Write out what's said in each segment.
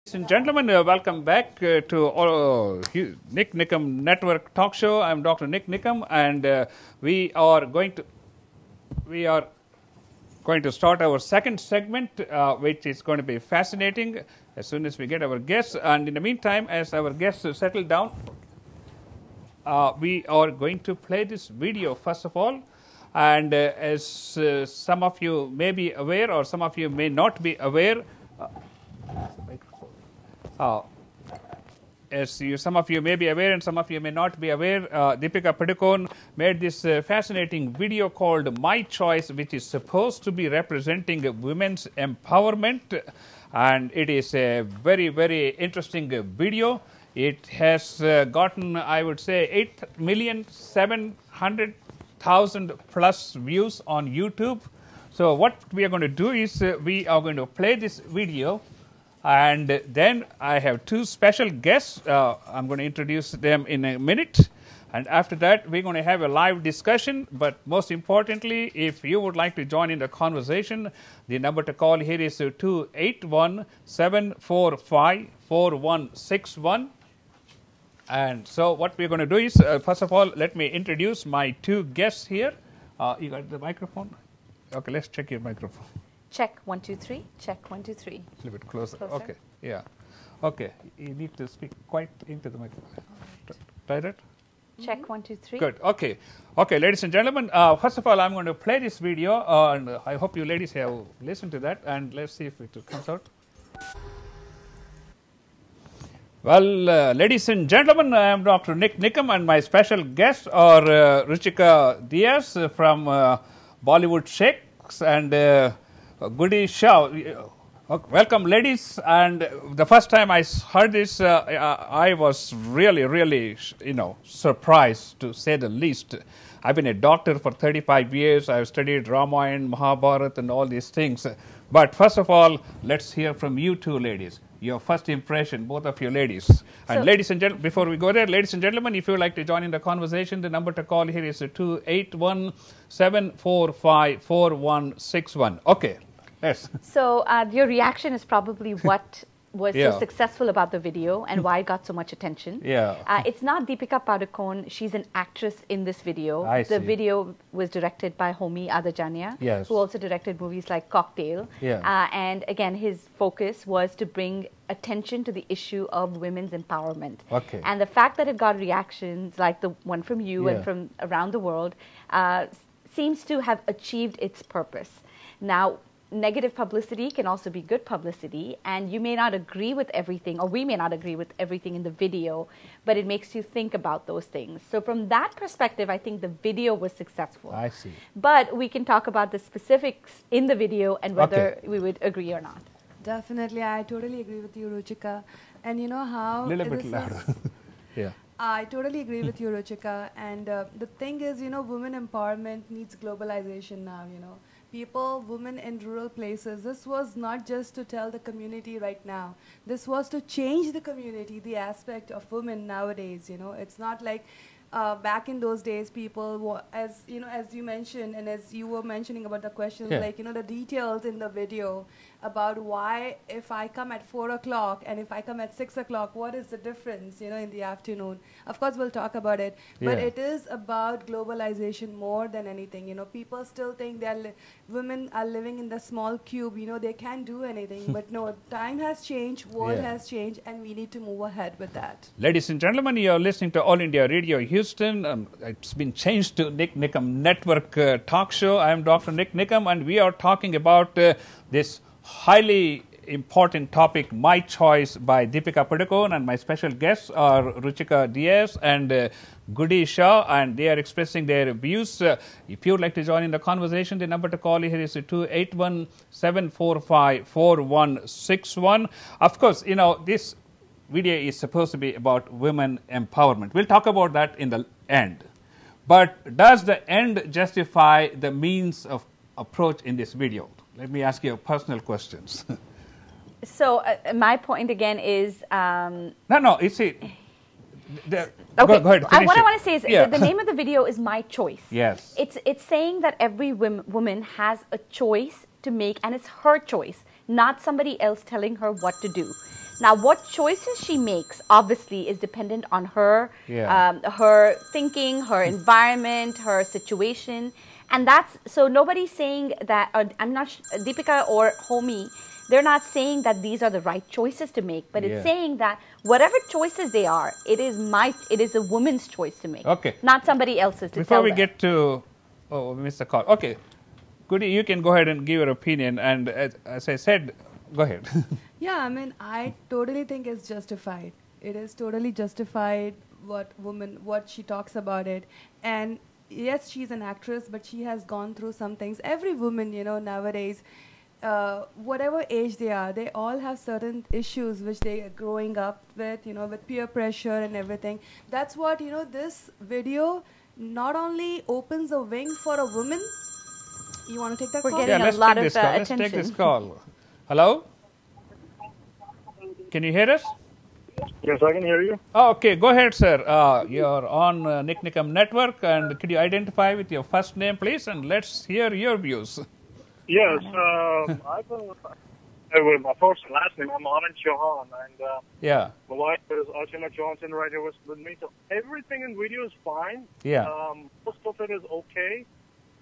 Ladies and gentlemen, welcome back to Nikam Network Talk Show. I'm Dr. Nikam, and we are going to start our second segment, which is going to be fascinating as soon as we get our guests. And in the meantime, as our guests settle down, we are going to play this video first of all. And as some of you may be aware, or some of you may not be aware. Some of you may be aware and some of you may not be aware, Deepika Padukone made this fascinating video called My Choice, which is supposed to be representing women's empowerment, and it is a very, very interesting video. It has gotten, I would say, 8,700,000 plus views on YouTube. So what we are going to do is we are going to play this video. And then I have two special guests. I'm going to introduce them in a minute. And after that, we're going to have a live discussion. But most importantly, if you would like to join in the conversation, the number to call here is 281-745-4161. And so what we're going to do is, first of all, let me introduce my two guests here. You got the microphone? Okay, let's check your microphone. Check 1 2 3. Check 1 2 3. A little bit closer. Okay. Yeah. Okay. You need to speak quite into the microphone. Try that. Check 1 2 3. Good. Okay. Okay, ladies and gentlemen. First of all, I'm going to play this video, and I hope you ladies have listened to that. And let's see if it comes out. Well, ladies and gentlemen, I am Dr. Nikam, and my special guests are Ruchika Diaz from Bollywood Sheikhs and Guddi Shah. Welcome, ladies. And the first time I heard this, I was really, surprised, to say the least. I've been a doctor for 35 years. I've studied Ramayana, Mahabharata, and all these things. But first of all, let's hear from you two ladies. Your first impression, both of you ladies. And ladies and gentlemen, before we go there, ladies and gentlemen, if you would like to join in the conversation, the number to call here is 281-745-4161. Okay. Yes. So your reaction is probably what was so successful about the video and why it got so much attention. Yeah. It's not Deepika Padukone. She's an actress in this video. The video was directed by Homi Adajania, who also directed movies like Cocktail. Yeah. And again, his focus was to bring attention to the issue of women's empowerment. Okay. And the fact that it got reactions like the one from you and from around the world seems to have achieved its purpose. Now, negative publicity can also be good publicity, and you may not agree with everything, or we may not agree with everything in the video, but it makes you think about those things. So from that perspective, I think the video was successful. I see. But we can talk about the specifics in the video and whether we would agree or not. Definitely, I totally agree with you, Ruchika. And you know how... A little bit louder. Yeah. I totally agree with you, Ruchika. And the thing is, women empowerment needs globalization now, People, women in rural places, this was not just to tell the community right now. This was to change the community, the aspect of women nowadays, It's not like back in those days, people, as you mentioned, and as you were mentioning about the questions, like, the details in the video about why if I come at 4 o'clock and if I come at 6 o'clock, what is the difference, in the afternoon. Of course, we'll talk about it. But it is about globalization more than anything. People still think women are living in the small cube, they can't do anything. But no, time has changed, world has changed, and we need to move ahead with that. Ladies and gentlemen, you're listening to All India Radio Houston. It's been changed to Nikam Network Talk Show. I am Dr. Nikam, and we are talking about this highly important topic, My Choice, by Deepika Padukone, and my special guests are Ruchika Diaz and Guddi Shah, and they are expressing their views. If you would like to join in the conversation, the number to call here is 281-745-4161. Of course, this video is supposed to be about women empowerment. We'll talk about that in the end. But does the end justify the means of approach in this video? Let me ask you personal questions. So my point again is... No, you see... Okay. Go ahead, what I want to say is the name of the video is My Choice. Yes. It's saying that every woman has a choice to make, and it's her choice, not somebody else telling her what to do. Now, what choices she makes obviously is dependent on her, her thinking, her environment, her situation, and that's so. Nobody's saying that. I'm not Deepika or Homi. They're not saying that these are the right choices to make, but it's saying that whatever choices they are, it is a woman's choice to make, not somebody else's. Before we get to, we missed the call. Okay, Guddi, you can go ahead and give your opinion. And as I said, go ahead. Yeah, I mean, I totally think it's justified. It is totally justified what she talks about it. And yes, she's an actress, but she has gone through some things. Every woman, nowadays, whatever age they are, they all have certain issues which they are growing up with, with peer pressure and everything. That's what, this video not only opens a wing for a woman. You want to take that call? We're getting a lot of attention. Let's take this call. Hello? Can you hear us? Yes, I can hear you. Oh, okay, go ahead, sir. You're on Nikam Network, and could you identify with your first name, please, and let's hear your views. Yes, I've been with my first and last name. I'm Anand Chauhan, and my wife is Ashima Johnson right here with me. So everything in video is fine. Most of it is okay.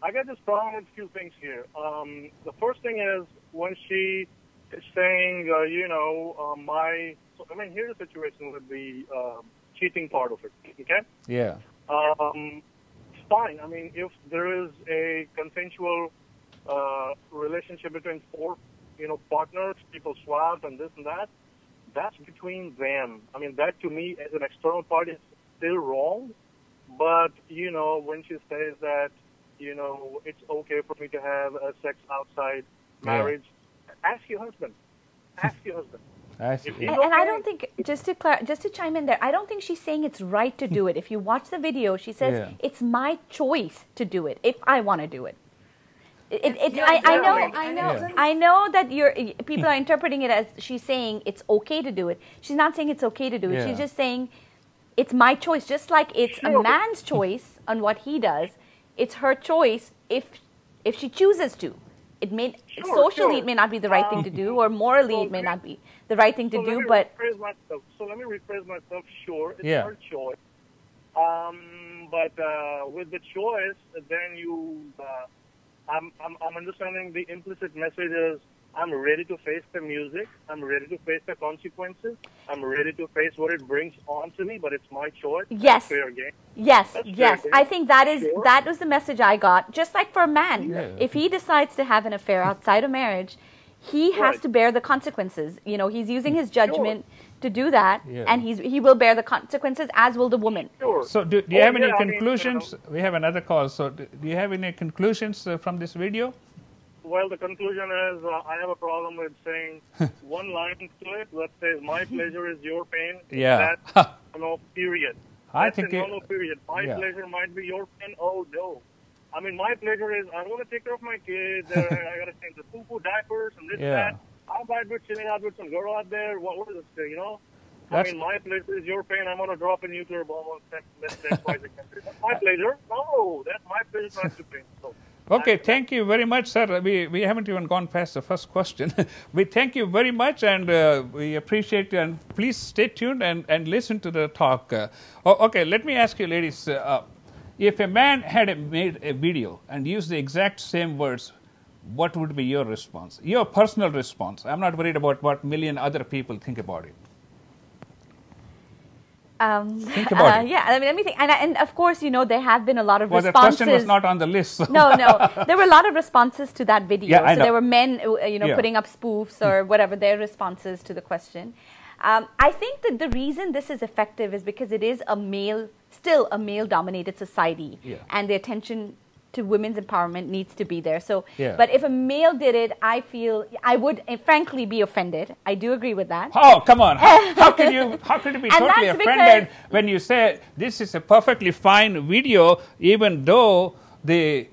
I got this problem with a few things here. The first thing is when she is saying, here's the situation with the cheating part of it, okay? Yeah. Fine. I mean, if there is a consensual relationship between four, partners, people swap and this and that, that's between them. I mean, that to me as an external party is still wrong. But, when she says that, it's okay for me to have sex outside marriage, ask your husband. Ask your husband. And I don't think, just to chime in there, I don't think she's saying it's right to do it. If you watch the video, she says, it's my choice to do it, if I want to do it. I know that people are interpreting it as she's saying it's okay to do it. She's not saying it's okay to do it. She's just saying it's my choice. Just like it's a man's choice on what he does, it's her choice if she chooses to. It may socially it may not be the right thing to do, or morally it may not be the right thing to do. But so let me rephrase myself. Sure, it's her choice. But with the choice, then I'm understanding the implicit message is I'm ready to face the music. I'm ready to face the consequences. I'm ready to face what it brings on to me, but it's my choice. Yes. That's fair game. Yes. I think that was the message I got. Just like for a man, if he decides to have an affair outside of marriage, he has to bear the consequences. He's using his judgment to do that, and he will bear the consequences, as will the woman. So do you have any conclusions? We have another call. So do you have any conclusions from this video? Well, the conclusion is I have a problem with saying one line to it. Let's say my pleasure is your pain. That's no period. That's no period. My pleasure might be your pain. Oh, no. I mean, my pleasure is I want to take care of my kids. I got to change the poo-poo diapers and this and that. I'm chilling out with some girl out there. What is this, I mean, my pleasure is your pain. I'm going to drop a nuclear bomb on let's say twice a country. That's my pleasure. No, that's my pleasure, not your pain. So, okay, thank you very much, sir. We haven't even gone past the first question. We thank you very much, and we appreciate you. And please stay tuned and listen to the talk. Okay, let me ask you, ladies, if a man had made a video and used the exact same words, what would be your response? Your personal response. I'm not worried about what million other people think about it. Think about it. Yeah, I mean, let me think. And of course, there have been a lot of responses. The question was not on the list. So. No. There were a lot of responses to that video. Yeah, so there were men, putting up spoofs or whatever, their responses to the question. I think that the reason this is effective is because it is still a male-dominated society. And the attention to women's empowerment needs to be there. So, but if a male did it, I feel I would frankly be offended. I do agree with that. Oh, come on! How could you be totally offended when you say this is a perfectly fine video, even though the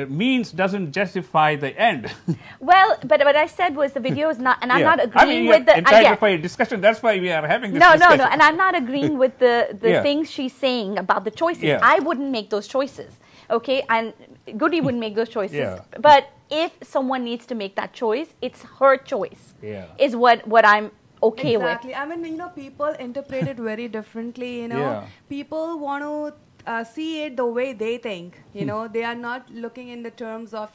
means doesn't justify the end? Well, but what I said was the video is not, and I'm not agreeing with the entitled for a discussion. That's why we are having this discussion. No, and I'm not agreeing with the things she's saying about the choices. I wouldn't make those choices. Okay, and Guddi wouldn't make those choices. But if someone needs to make that choice, it's her choice. Is what I'm okay with. Exactly. I mean, people interpret it very differently, People want to see it the way they think, They are not looking in the terms of,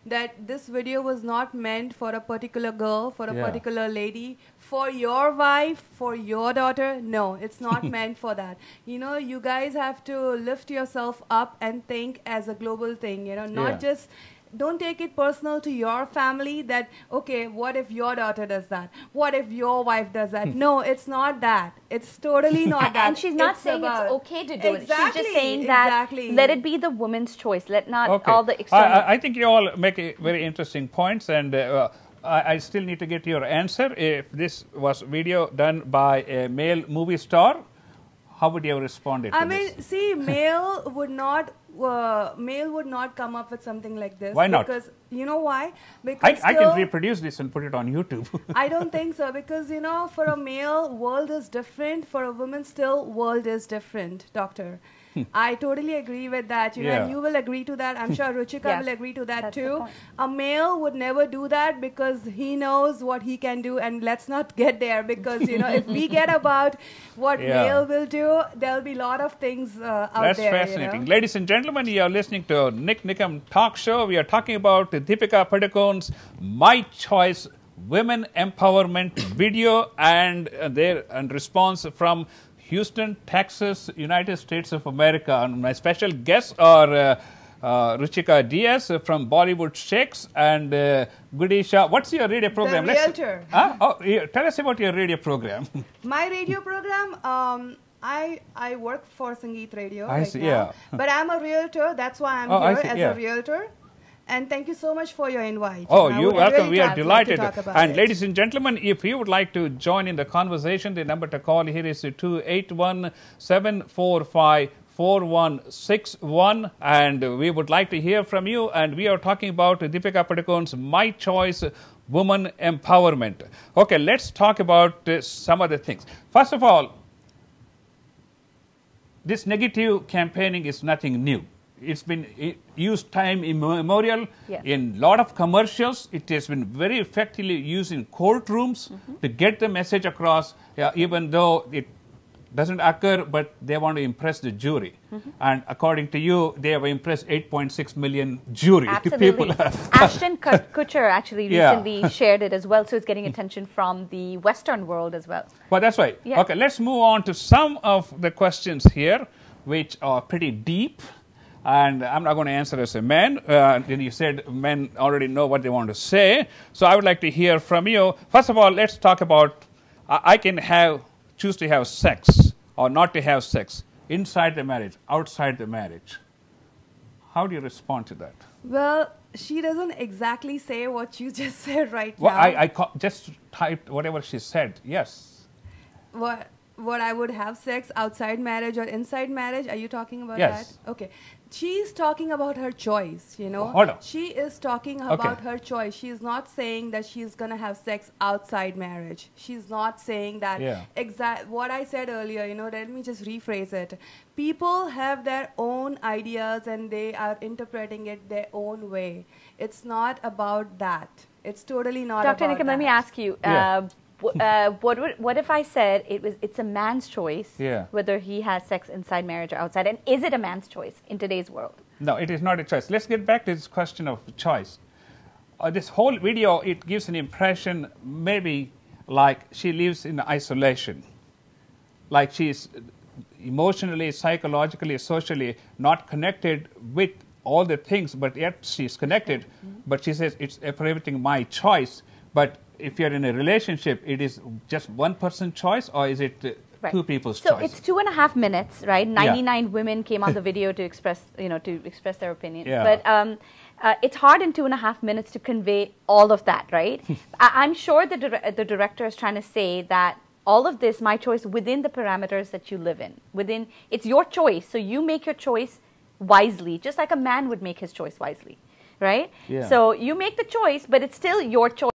that this video was not meant for a particular girl, for a particular lady, for your wife, for your daughter. No, it's not meant for that. You guys have to lift yourself up and think as a global thing, not just... Don't take it personal to your family that, okay, what if your daughter does that? What if your wife does that? No, it's not that. It's totally not that. And she's not saying it's okay to do it. She's just saying that let it be the woman's choice. Let not all the external... I think you all make very interesting points, and I still need to get your answer. If this was video done by a male movie star, how would you have responded to this? See, male would not come up with something like this. Why not? Because you know why? Because I can reproduce this and put it on YouTube. I don't think so, because for a male, world is different. For a woman, still world is different, doctor. I totally agree with that, and you will agree to that. I'm sure Ruchika will agree to that too. A male would never do that because he knows what he can do, and let's not get there because, if we get about what male will do, there'll be a lot of things out there. That's fascinating. Ladies and gentlemen, you are listening to Nikam Talk Show. We are talking about Deepika Padukone's My Choice Women Empowerment video and their response from Houston, Texas, United States of America. And my special guests are Ruchika Diaz from Bollywood Sheikhs and Guddi Shah. What's your radio program? The Realtor. Tell us about your radio program. My radio program, I work for Sangeet Radio right now. But I'm a realtor. That's why I'm here as a realtor. And thank you so much for your invite. Oh, you're welcome. We are delighted. And ladies and gentlemen, if you would like to join in the conversation, the number to call here is 281-745-4161. And we would like to hear from you. And we are talking about Deepika Padukone's My Choice Woman Empowerment. Okay, let's talk about some other things. First of all, this negative campaigning is nothing new. It's been used time immemorial in a lot of commercials. It has been very effectively used in courtrooms to get the message across, even though it doesn't occur, but they want to impress the jury. And according to you, they have impressed 8.6 million jury people. Ashton Kutcher actually recently shared it as well, so it's getting attention from the Western world as well. Well, that's right. Okay, let's move on to some of the questions here, which are pretty deep. And I'm not going to answer as a man. Then you said men already know what they want to say. So I would like to hear from you. First of all, let's talk about I can choose to have sex or not to have sex inside the marriage, outside the marriage. How do you respond to that? Well, she doesn't exactly say what you just said now. I just typed whatever she said. Yes. What I would have sex outside marriage or inside marriage? Are you talking about that? Okay. She's talking about her choice, Hold on. She is talking about her choice. She's not saying that she's going to have sex outside marriage. She's not saying that. What I said earlier, let me just rephrase it. People have their own ideas and they are interpreting it their own way. It's not about that. It's totally not about that. Dr. Nikam, let me ask you. What if I said it's a man's choice whether he has sex inside marriage or outside? And is it a man's choice in today's world? No, it is not a choice. Let's get back to this question of choice. This whole video, it gives an impression maybe like she lives in isolation. Like she's emotionally, psychologically, socially not connected with all the things, but yet she's connected. But she says it's for everything my choice. But if you're in a relationship, it is just one person's choice, or is it two people's choice? So it's 2.5 minutes, right? 99 women came on the video to express, their opinion. But it's hard in 2.5 minutes to convey all of that, right? I'm sure the director is trying to say that all of this, my choice, within the parameters that you live in. It's your choice, so you make your choice wisely, just like a man would make his choice wisely, right? So you make the choice, but it's still your choice.